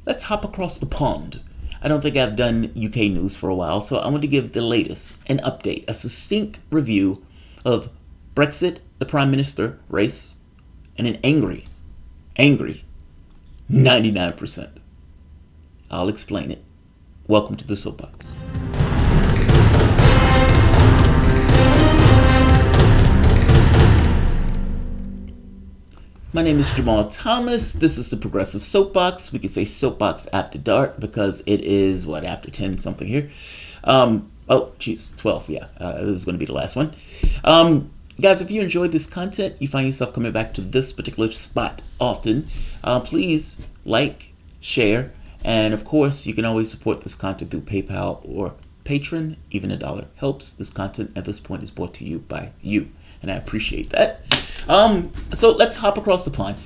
let's hop across the pond. I don't think I've done UK news for a while, so I want to give the latest, an update, a succinct review of BREXIT, the Prime Minister race, and an angry 99%. I'll explain it. Welcome to the Soapbox. My name is Jamarl Thomas. This is the Progressive Soapbox. We could say Soapbox after dark because it is, after 10 something here. 12, yeah. This is going to be the last one. Guys, if you enjoyed this content, you find yourself coming back to this particular spot often, please like, share, and of course, you can always support this content through PayPal or Patreon. Even $1 helps. This content at this point is brought to you by you, and I appreciate that. So let's hop across the pond.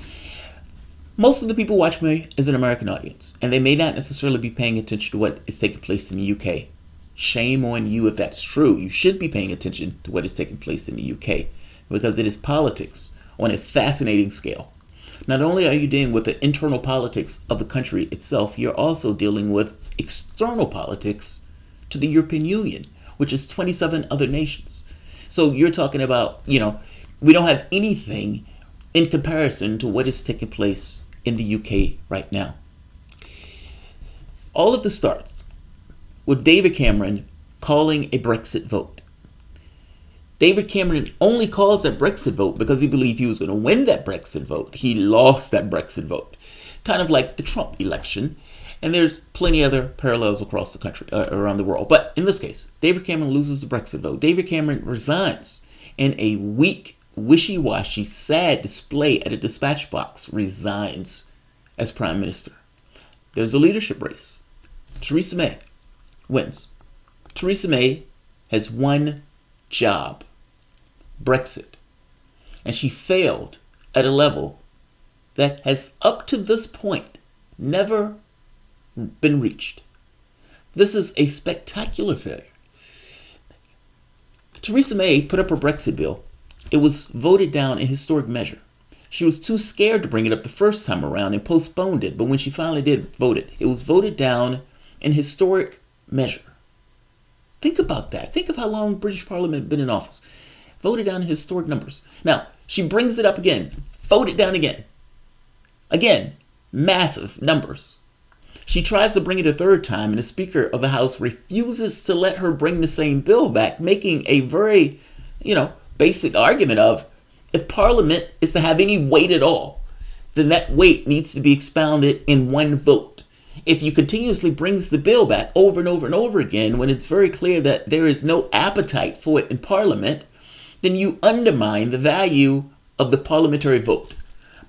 Most of the people watch me as an American audience, and they may not necessarily be paying attention to what is taking place in the UK. Shame on you if that's true. You should be paying attention to what is taking place in the UK because it is politics on a fascinating scale. Not only are you dealing with the internal politics of the country itself, you're also dealing with external politics to the European Union, which is 27 other nations. So you're talking about, we don't have anything in comparison to what is taking place in the UK right now. All of this starts with David Cameron calling a Brexit vote. David Cameron only calls that Brexit vote because he believed he was going to win that Brexit vote. He lost that Brexit vote. Kind of like the Trump election. And there's plenty other parallels across the country, around the world. But in this case, David Cameron loses the Brexit vote. David Cameron resigns in a weak, wishy-washy, sad display at a dispatch box. Resigns as Prime Minister. There's a leadership race. Theresa May wins. Theresa May has one job, Brexit. And she failed at a level that has up to this point never been reached. This is a spectacular failure. Theresa May put up her Brexit bill. It was voted down in historic measure. She was too scared to bring it up the first time around and postponed it, but when she finally did vote it was voted down in historic measure. Think about that. Think of how long British Parliament had been in office. Voted down in historic numbers. Now, she brings it up again. Voted down again. Again, massive numbers. She tries to bring it a third time, and the Speaker of the House refuses to let her bring the same bill back, making a very, basic argument of, if Parliament is to have any weight at all, then that weight needs to be expounded in one vote. If you continuously brings the bill back over and over and over again, when it's very clear that there is no appetite for it in Parliament, then you undermine the value of the parliamentary vote.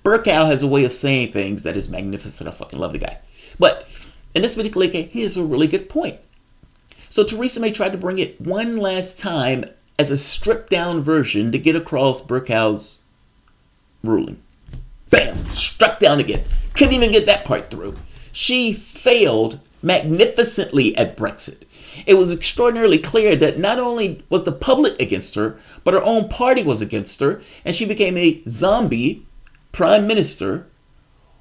Burkow has a way of saying things that is magnificent. I fucking love the guy. But in this particular case, he has a really good point. So Theresa May tried to bring it one last time as a stripped down version to get across Burkow's ruling. Bam! Struck down again. Couldn't even get that part through. She failed magnificently at Brexit. It was extraordinarily clear that not only was the public against her, but her own party was against her, and she became a zombie prime minister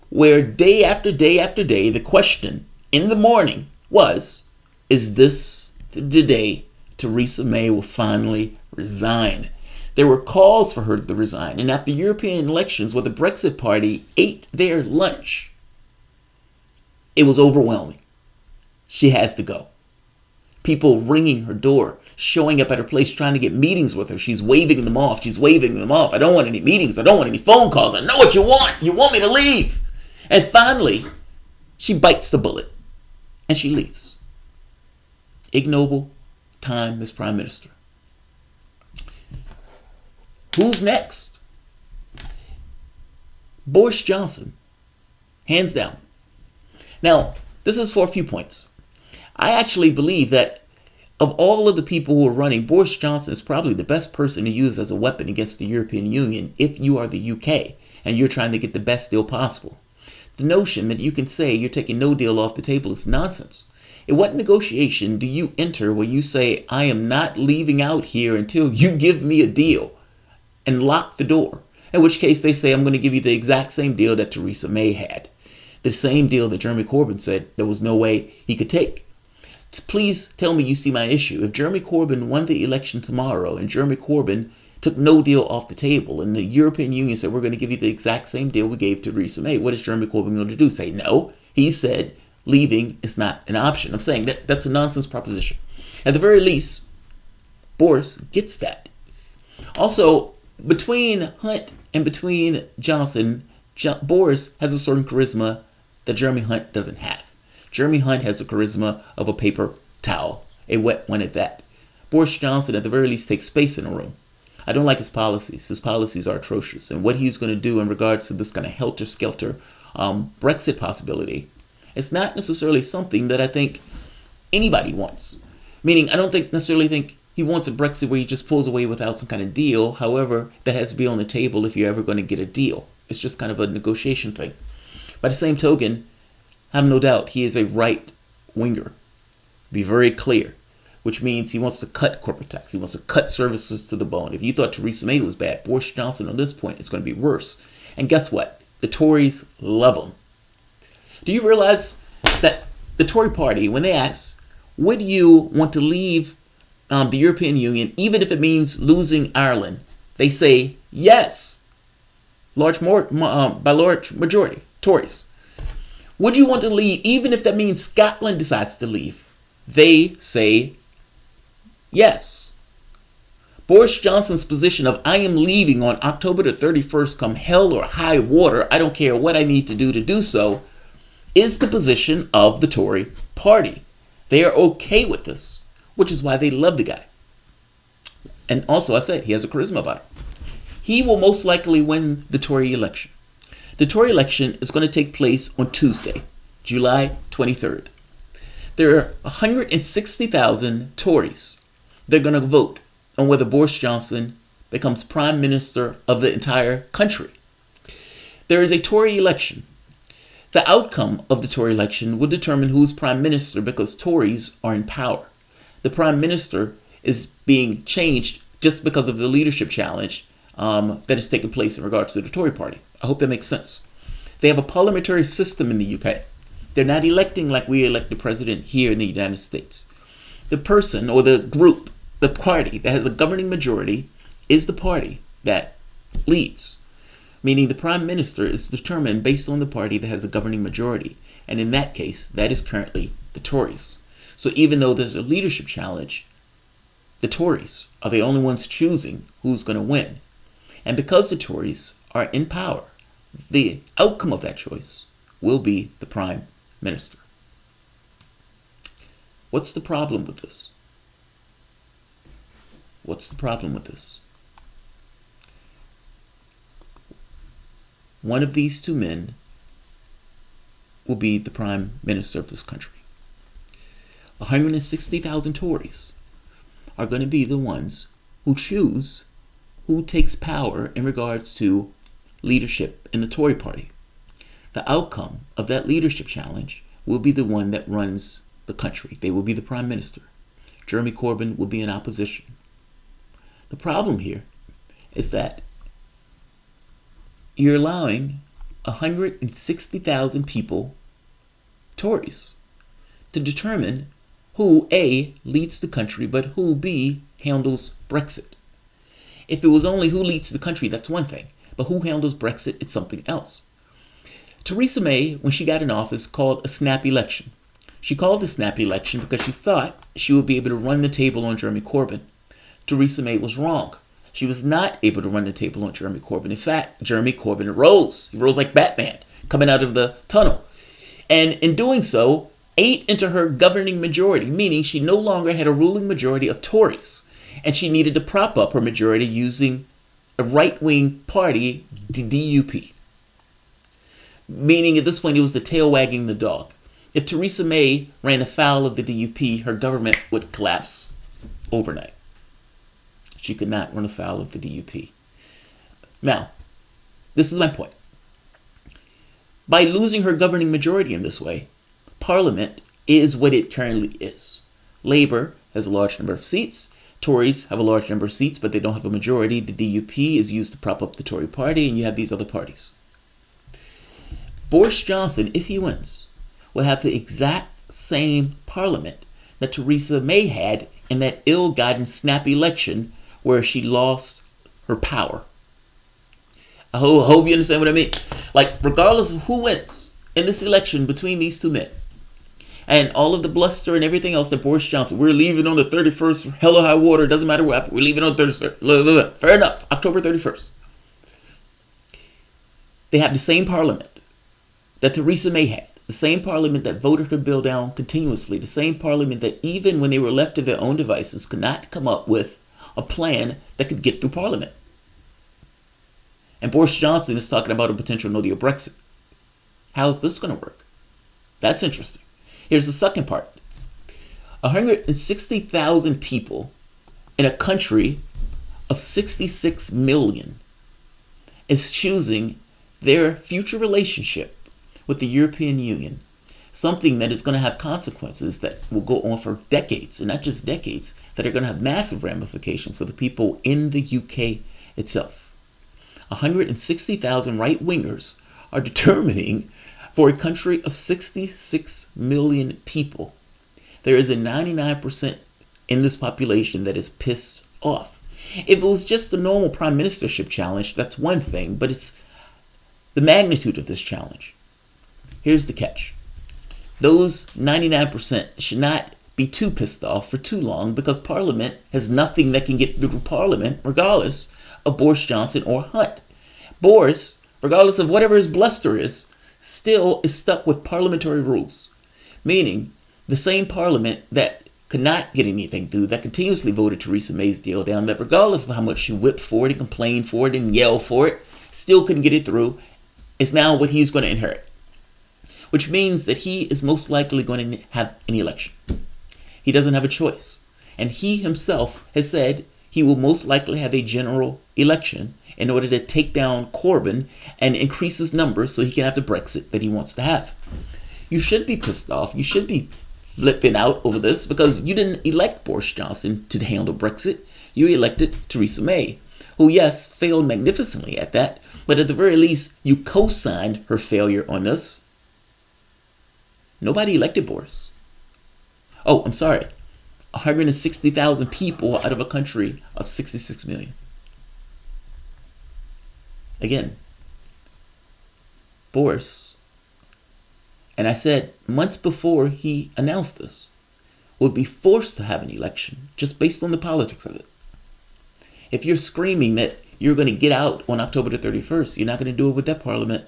where day after day after day, the question in the morning was, is this the day Theresa May will finally resign? There were calls for her to resign, and after European elections where the Brexit party ate their lunch, it was overwhelming. She has to go. People ringing her door, showing up at her place, trying to get meetings with her. She's waving them off. I don't want any meetings. I don't want any phone calls. I know what you want. You want me to leave. And finally, she bites the bullet and she leaves. Ignoble time as Prime Minister. Who's next? Boris Johnson. Hands down. Now, this is for a few points. I actually believe that of all of the people who are running, Boris Johnson is probably the best person to use as a weapon against the European Union if you are the UK and you're trying to get the best deal possible. The notion that you can say you're taking no deal off the table is nonsense. In what negotiation do you enter where you say, I am not leaving out here until you give me a deal, and lock the door? In which case they say, I'm going to give you the exact same deal that Theresa May had. The same deal that Jeremy Corbyn said there was no way he could take. Please tell me you see my issue. If Jeremy Corbyn won the election tomorrow and Jeremy Corbyn took no deal off the table and the European Union said we're going to give you the exact same deal we gave to Theresa May, what is Jeremy Corbyn going to do? Say no? He said leaving is not an option. I'm saying that's a nonsense proposition. At the very least, Boris gets that. Also, between Hunt and between Johnson, Boris has a certain charisma that Jeremy Hunt doesn't have. Jeremy Hunt has the charisma of a paper towel, a wet one at that. Boris Johnson, at the very least, takes space in a room. I don't like his policies. His policies are atrocious. And what he's going to do in regards to this kind of helter-skelter Brexit possibility, it's not necessarily something that I think anybody wants. Meaning, I don't necessarily think he wants a Brexit where he just pulls away without some kind of deal. However, that has to be on the table if you're ever going to get a deal. It's just kind of a negotiation thing. By the same token, I have no doubt he is a right-winger. Be very clear. Which means he wants to cut corporate tax. He wants to cut services to the bone. If you thought Theresa May was bad, Boris Johnson on this point is going to be worse. And guess what? The Tories love him. Do you realize that the Tory party, when they ask, would you want to leave the European Union, even if it means losing Ireland, they say yes. By large majority, Tories. Would you want to leave, even if that means Scotland decides to leave? They say yes. Boris Johnson's position of I am leaving on October the 31st come hell or high water, I don't care what I need to do so, is the position of the Tory party. They are okay with this, which is why they love the guy. And also, I said, he has a charisma about him. He will most likely win the Tory election. The Tory election is going to take place on Tuesday, July 23rd. There are 160,000 Tories. They're going to vote on whether Boris Johnson becomes prime minister of the entire country. There is a Tory election. The outcome of the Tory election will determine who's prime minister because Tories are in power. The prime minister is being changed just because of the leadership challenge that has taken place in regards to the Tory party. I hope that makes sense. They have a parliamentary system in the UK. They're not electing like we elect the president here in the United States. The person or the group, the party that has a governing majority is the party that leads. Meaning the prime minister is determined based on the party that has a governing majority. And in that case, that is currently the Tories. So even though there's a leadership challenge, the Tories are the only ones choosing who's going to win. And because the Tories are in power, the outcome of that choice will be the prime minister. What's the problem with this? What's the problem with this? One of these two men will be the prime minister of this country. 160,000 Tories are going to be the ones who choose who takes power in regards to leadership in the Tory party. The outcome of that leadership challenge will be the one that runs the country. They will be the prime minister. Jeremy Corbyn will be in opposition. The problem here is that you're allowing 160,000 people, Tories, to determine who A, leads the country, but who B, handles Brexit. If it was only who leads the country, that's one thing. But who handles Brexit, it's something else. Theresa May, when she got in office, called a snap election. She called the snap election because she thought she would be able to run the table on Jeremy Corbyn. Theresa May was wrong. She was not able to run the table on Jeremy Corbyn. In fact, Jeremy Corbyn rose. He rose like Batman coming out of the tunnel. And in doing so, ate into her governing majority, meaning she no longer had a ruling majority of Tories. And she needed to prop up her majority using a right-wing party, the DUP. Meaning at this point, it was the tail wagging the dog. If Theresa May ran afoul of the DUP, her government would collapse overnight. She could not run afoul of the DUP. Now, this is my point. By losing her governing majority in this way, Parliament is what it currently is. Labour has a large number of seats. Tories have a large number of seats, but they don't have a majority. The DUP is used to prop up the Tory party, and you have these other parties. Boris Johnson, if he wins, will have the exact same parliament that Theresa May had in that ill-gotten snap election where she lost her power. I hope you understand what I mean. Like, regardless of who wins in this election between these two men, and all of the bluster and everything else that Boris Johnson, we're leaving on the 31st, hell or high water, doesn't matter what happens, we're leaving on the 31st. Fair enough, October 31st. They have the same parliament that Theresa May had, the same parliament that voted her bill down continuously, the same parliament that even when they were left to their own devices could not come up with a plan that could get through parliament. And Boris Johnson is talking about a potential no-deal Brexit. How's this going to work? That's interesting. Here's the second part. 160,000 people in a country of 66 million is choosing their future relationship with the European Union, something that is going to have consequences that will go on for decades, and not just decades, that are going to have massive ramifications for the people in the UK itself. 160,000 right-wingers are determining for a country of 66 million people. There is a 99% in this population that is pissed off. If it was just a normal prime ministership challenge, that's one thing, but it's the magnitude of this challenge. Here's the catch. Those 99% should not be too pissed off for too long, because Parliament has nothing that can get through Parliament regardless of Boris Johnson or Hunt. Boris, regardless of whatever his bluster is, still is stuck with parliamentary rules, meaning the same parliament that could not get anything through, that continuously voted Theresa May's deal down, that regardless of how much she whipped for it and complained for it and yelled for it, still couldn't get it through, is now what he's going to inherit. Which means that he is most likely going to have an election. He doesn't have a choice. And he himself has said he will most likely have a general election in order to take down Corbyn and increase his numbers so he can have the Brexit that he wants to have. You should be pissed off. You should be flipping out over this, because you didn't elect Boris Johnson to handle Brexit. You elected Theresa May, who, yes, failed magnificently at that, but at the very least, you co-signed her failure on this. Nobody elected Boris. Oh, I'm sorry. 160,000 people out of a country of 66 million. Again, Boris, and I said months before he announced this, would be forced to have an election just based on the politics of it. If you're screaming that you're going to get out on October the 31st, you're not going to do it with that parliament,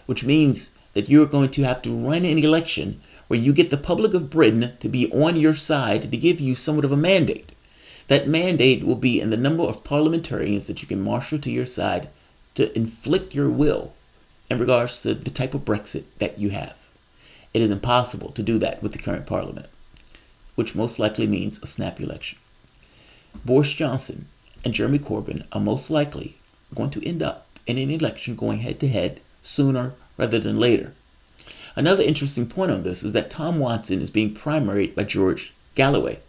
which means that you're going to have to run an election where you get the public of Britain to be on your side to give you somewhat of a mandate. That mandate will be in the number of parliamentarians that you can marshal to your side to inflict your will in regards to the type of Brexit that you have. It is impossible to do that with the current parliament, which most likely means a snap election. Boris Johnson and Jeremy Corbyn are most likely going to end up in an election going head-to-head sooner rather than later. Another interesting point on this is that Tom Watson is being primaried by George Galloway.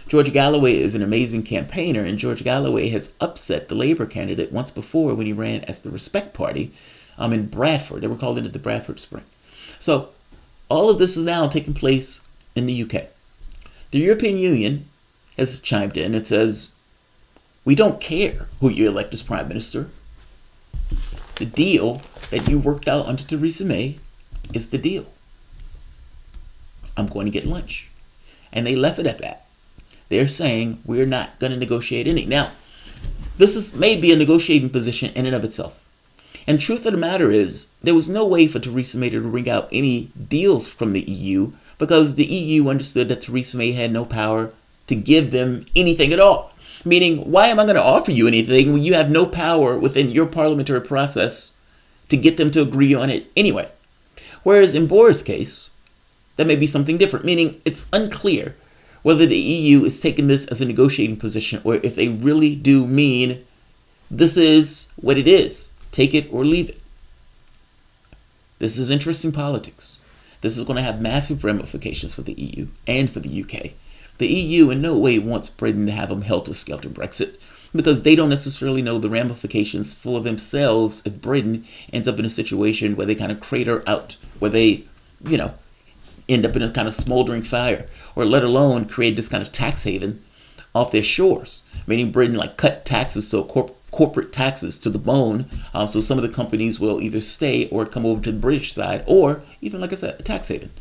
George Galloway is an amazing campaigner, and George Galloway has upset the Labour candidate once before when he ran as the Respect Party in Bradford. They were called into the Bradford Spring. So all of this is now taking place in the UK. The European Union has chimed in and says, we don't care who you elect as Prime Minister. The deal that you worked out under Theresa May is the deal. I'm going to get lunch. And they left it at that. They're saying we're not going to negotiate any. Now, this may be a negotiating position in and of itself. And the truth of the matter is, there was no way for Theresa May to wring out any deals from the EU, because the EU understood that Theresa May had no power to give them anything at all. Meaning, why am I going to offer you anything when you have no power within your parliamentary process to get them to agree on it anyway? Whereas in Boris' case, that may be something different, meaning it's unclear whether the EU is taking this as a negotiating position or if they really do mean this is what it is. Take it or leave it. This is interesting politics. This is going to have massive ramifications for the EU and for the UK. The EU in no way wants Britain to have a helter-skelter Brexit. because they don't necessarily know the ramifications for themselves if Britain ends up in a situation where they kind of crater out, where they, end up in a kind of smoldering fire, or let alone create this kind of tax haven off their shores, meaning Britain cut taxes, so corporate taxes to the bone, so some of the companies will either stay or come over to the British side, or even, like I said, a tax haven.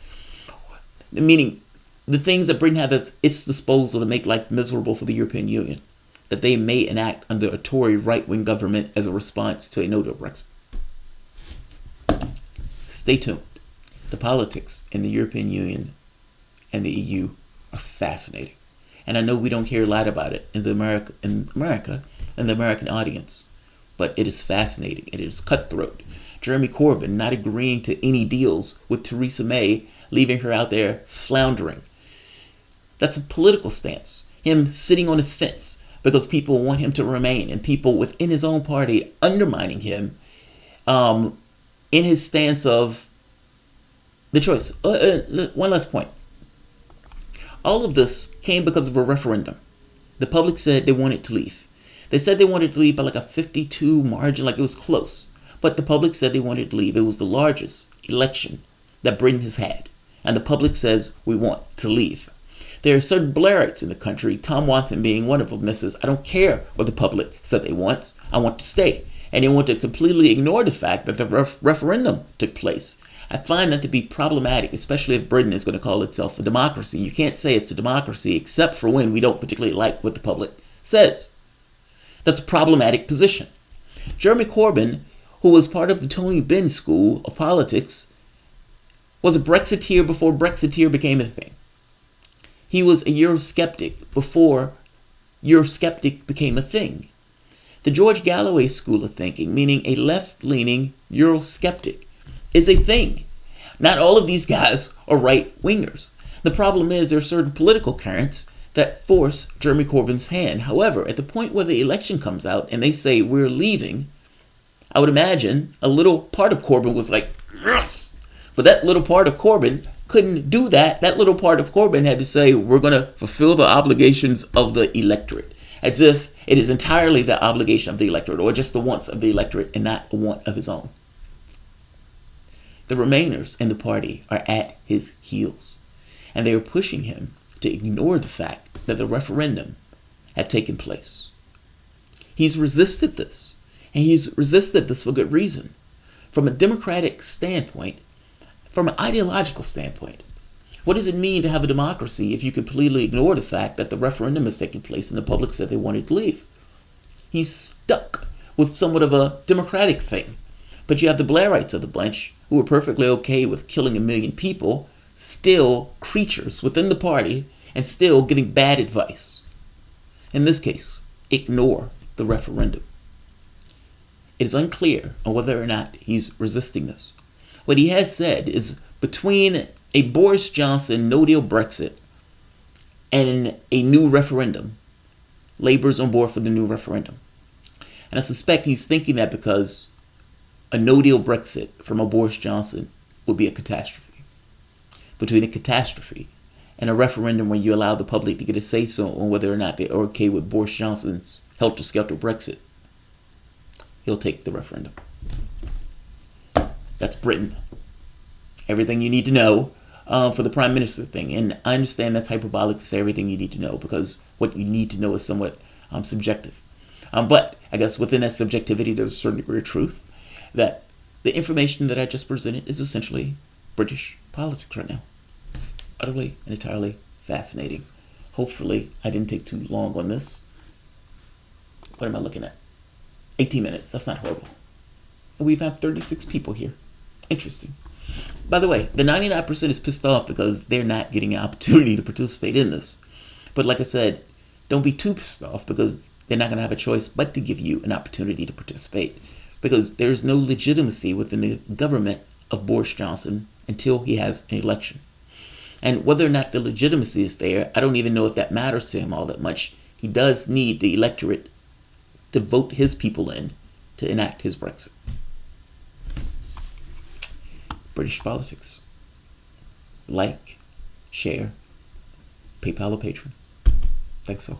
Meaning the things that Britain has at its disposal to make life miserable for the European Union, that they may enact under a Tory right-wing government as a response to a no-deal Brexit. Stay tuned. The politics in the European Union and the EU are fascinating. And I know we don't hear a lot about it in America and the American audience, but it is fascinating. It is cutthroat. Jeremy Corbyn not agreeing to any deals with Theresa May, leaving her out there floundering. That's a political stance. Him sitting on the fence because people want him to remain, and people within his own party undermining him in his stance of the choice. One last point. All of this came because of a referendum. The public said they wanted to leave. They said they wanted to leave by a 52 margin, it was close. But the public said they wanted to leave. It was the largest election that Britain has had. And the public says we want to leave. There are certain Blairites in the country, Tom Watson being one of them, that says, I don't care what the public said they want. I want to stay. And they want to completely ignore the fact that the referendum took place. I find that to be problematic, especially if Britain is going to call itself a democracy. You can't say it's a democracy except for when we don't particularly like what the public says. That's a problematic position. Jeremy Corbyn, who was part of the Tony Benn school of politics, was a Brexiteer before Brexiteer became a thing. He was a Eurosceptic before Eurosceptic became a thing. The George Galloway school of thinking, meaning a left-leaning Eurosceptic, is a thing. Not all of these guys are right-wingers. The problem is there are certain political currents that force Jeremy Corbyn's hand. However, at the point where the election comes out and they say we're leaving, I would imagine a little part of Corbyn was like, yes! But that little part of Corbyn couldn't do that. That little part of Corbyn had to say, we're going to fulfill the obligations of the electorate. As if it is entirely the obligation of the electorate, or just the wants of the electorate and not a want of his own. The Remainers in the party are at his heels, and they are pushing him to ignore the fact that the referendum had taken place. He's resisted this, and he's resisted this for good reason. From a democratic standpoint, from an ideological standpoint, what does it mean to have a democracy if you completely ignore the fact that the referendum has taken place and the public said they wanted to leave? He's stuck with somewhat of a democratic thing. But you have the Blairites of the bunch who are perfectly okay with killing 1 million people, still creatures within the party, and still giving bad advice. In this case, ignore the referendum. It is unclear on whether or not he's resisting this. What he has said is between a Boris Johnson no-deal Brexit and a new referendum, Labour's on board for the new referendum. And I suspect he's thinking that because a no-deal Brexit from a Boris Johnson would be a catastrophe. Between a catastrophe and a referendum where you allow the public to get a say-so on whether or not they're okay with Boris Johnson's helter-skelter Brexit, he'll take the referendum. That's Britain. Everything you need to know for the Prime Minister thing. And I understand that's hyperbolic to say everything you need to know, because what you need to know is somewhat subjective. But I guess within that subjectivity, there's a certain degree of truth that the information that I just presented is essentially British politics right now. It's utterly and entirely fascinating. Hopefully, I didn't take too long on this. What am I looking at? 18 minutes. That's not horrible. We've had 36 people here. Interesting. By the way, the 99% is pissed off because they're not getting an opportunity to participate in this. But like I said, don't be too pissed off because they're not going to have a choice but to give you an opportunity to participate, because there's no legitimacy within the government of Boris Johnson until he has an election. And whether or not the legitimacy is there, I don't even know if that matters to him all that much. He does need the electorate to vote his people in to enact his Brexit. British politics. Like, share, PayPal or Patreon. Thanks so.